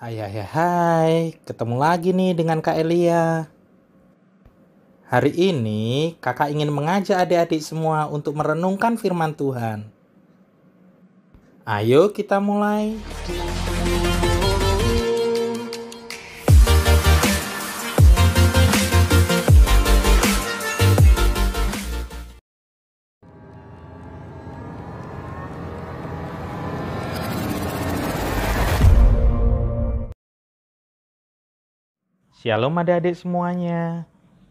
Hai, ketemu lagi nih dengan Kak Elia. Hari ini kakak ingin mengajak adik-adik semua untuk merenungkan firman Tuhan. Ayo kita mulai. Shalom adik-adik semuanya.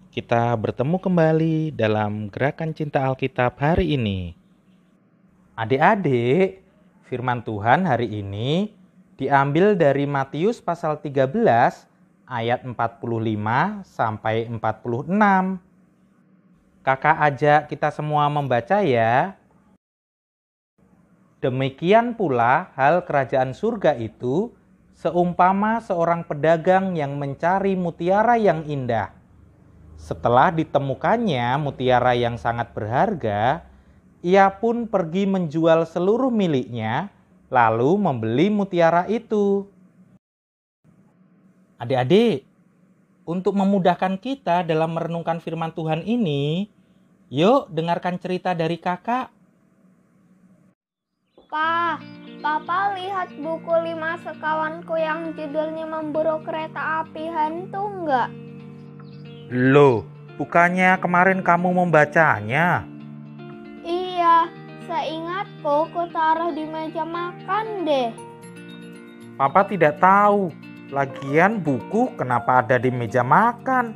Kita bertemu kembali dalam Gerakan Cinta Alkitab hari ini. Adik-adik, firman Tuhan hari ini diambil dari Matius pasal 13 ayat 45 sampai 46. Kakak ajak kita semua membaca ya. Demikian pula hal kerajaan surga itu seumpama seorang pedagang yang mencari mutiara yang indah. Setelah ditemukannya mutiara yang sangat berharga, ia pun pergi menjual seluruh miliknya, lalu membeli mutiara itu. Adik-adik, untuk memudahkan kita dalam merenungkan firman Tuhan ini, yuk dengarkan cerita dari kakak. Pa, Papa lihat buku 5 sekawanku yang judulnya Memburu Kereta Api Hantu enggak? Loh, bukannya kemarin kamu membacanya? Iya, seingatku ku taruh di meja makan deh. Papa tidak tahu, lagian buku kenapa ada di meja makan?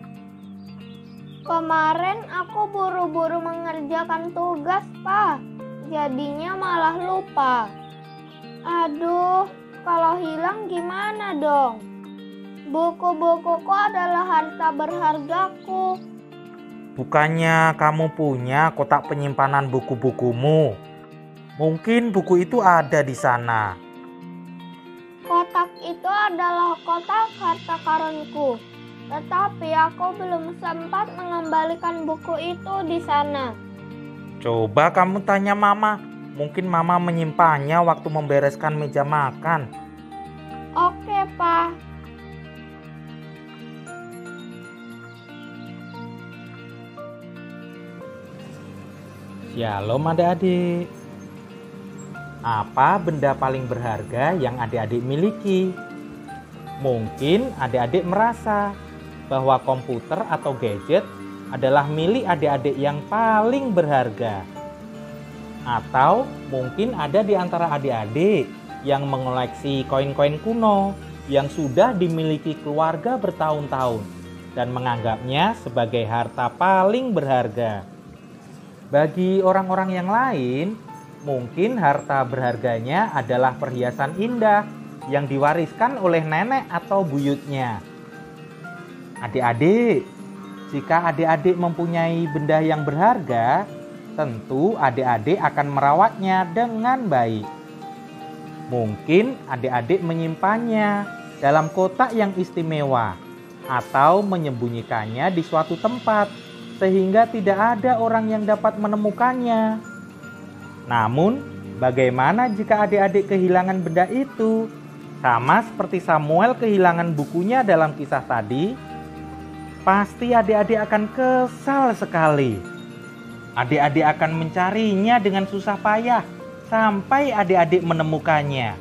Kemarin aku buru-buru mengerjakan tugas, Pa. Jadinya malah lupa. Aduh, kalau hilang gimana dong? Buku-bukuku adalah harta berhargaku. Bukannya kamu punya kotak penyimpanan buku-bukumu? Mungkin buku itu ada di sana. Kotak itu adalah kotak harta karunku. Tetapi aku belum sempat mengembalikan buku itu di sana. Coba kamu tanya Mama. Mungkin Mama menyimpannya waktu membereskan meja makan. Oke, Pa. Shalom adik-adik. Apa benda paling berharga yang adik-adik miliki? Mungkin adik-adik merasa bahwa komputer atau gadget adalah milik adik-adik yang paling berharga. Atau mungkin ada di antara adik-adik yang mengoleksi koin-koin kuno yang sudah dimiliki keluarga bertahun-tahun dan menganggapnya sebagai harta paling berharga. Bagi orang-orang yang lain, mungkin harta berharganya adalah perhiasan indah yang diwariskan oleh nenek atau buyutnya. Adik-adik, jika adik-adik mempunyai benda yang berharga, tentu adik-adik akan merawatnya dengan baik. Mungkin adik-adik menyimpannya dalam kotak yang istimewa atau menyembunyikannya di suatu tempat sehingga tidak ada orang yang dapat menemukannya. Namun, bagaimana jika adik-adik kehilangan benda itu? Sama seperti Samuel kehilangan bukunya dalam kisah tadi, pasti adik-adik akan kesal sekali. Adik-adik akan mencarinya dengan susah payah sampai adik-adik menemukannya.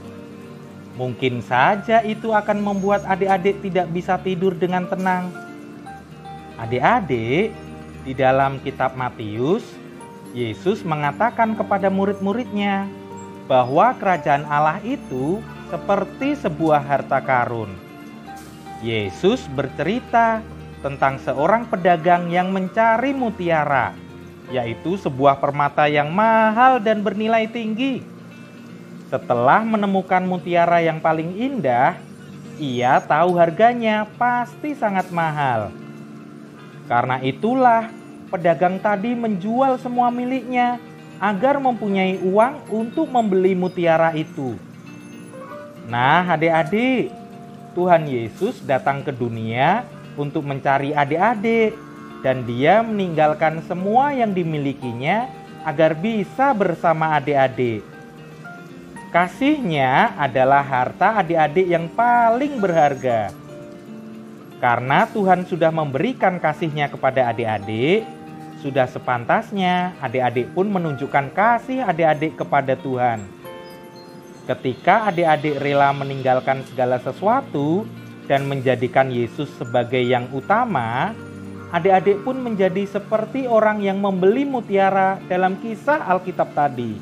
Mungkin saja itu akan membuat adik-adik tidak bisa tidur dengan tenang. Adik-adik, di dalam kitab Matius, Yesus mengatakan kepada murid-muridnya bahwa kerajaan Allah itu seperti sebuah harta karun. Yesus bercerita tentang seorang pedagang yang mencari mutiara, yaitu sebuah permata yang mahal dan bernilai tinggi. Setelah menemukan mutiara yang paling indah, ia tahu harganya pasti sangat mahal. Karena itulah pedagang tadi menjual semua miliknya agar mempunyai uang untuk membeli mutiara itu. Nah, adik-adik, Tuhan Yesus datang ke dunia untuk mencari adik-adik. Dan dia meninggalkan semua yang dimilikinya agar bisa bersama adik-adik. Kasihnya adalah harta adik-adik yang paling berharga. Karena Tuhan sudah memberikan kasihnya kepada adik-adik, sudah sepantasnya adik-adik pun menunjukkan kasih adik-adik kepada Tuhan. Ketika adik-adik rela meninggalkan segala sesuatu dan menjadikan Yesus sebagai yang utama, adik-adik pun menjadi seperti orang yang membeli mutiara dalam kisah Alkitab tadi.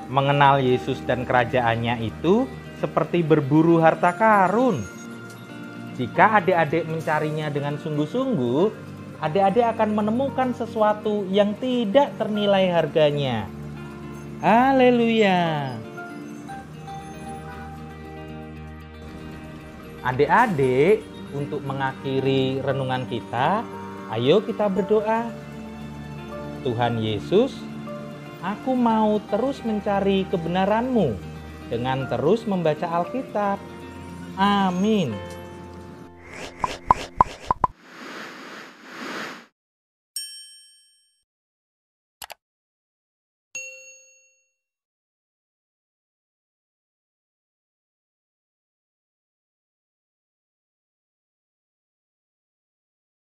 Mengenal Yesus dan kerajaannya itu seperti berburu harta karun. Jika adik-adik mencarinya dengan sungguh-sungguh, adik-adik akan menemukan sesuatu yang tidak ternilai harganya. Haleluya! Adik-adik, untuk mengakhiri renungan kita, ayo kita berdoa. Tuhan Yesus, aku mau terus mencari kebenaran-Mu dengan terus membaca Alkitab. Amin.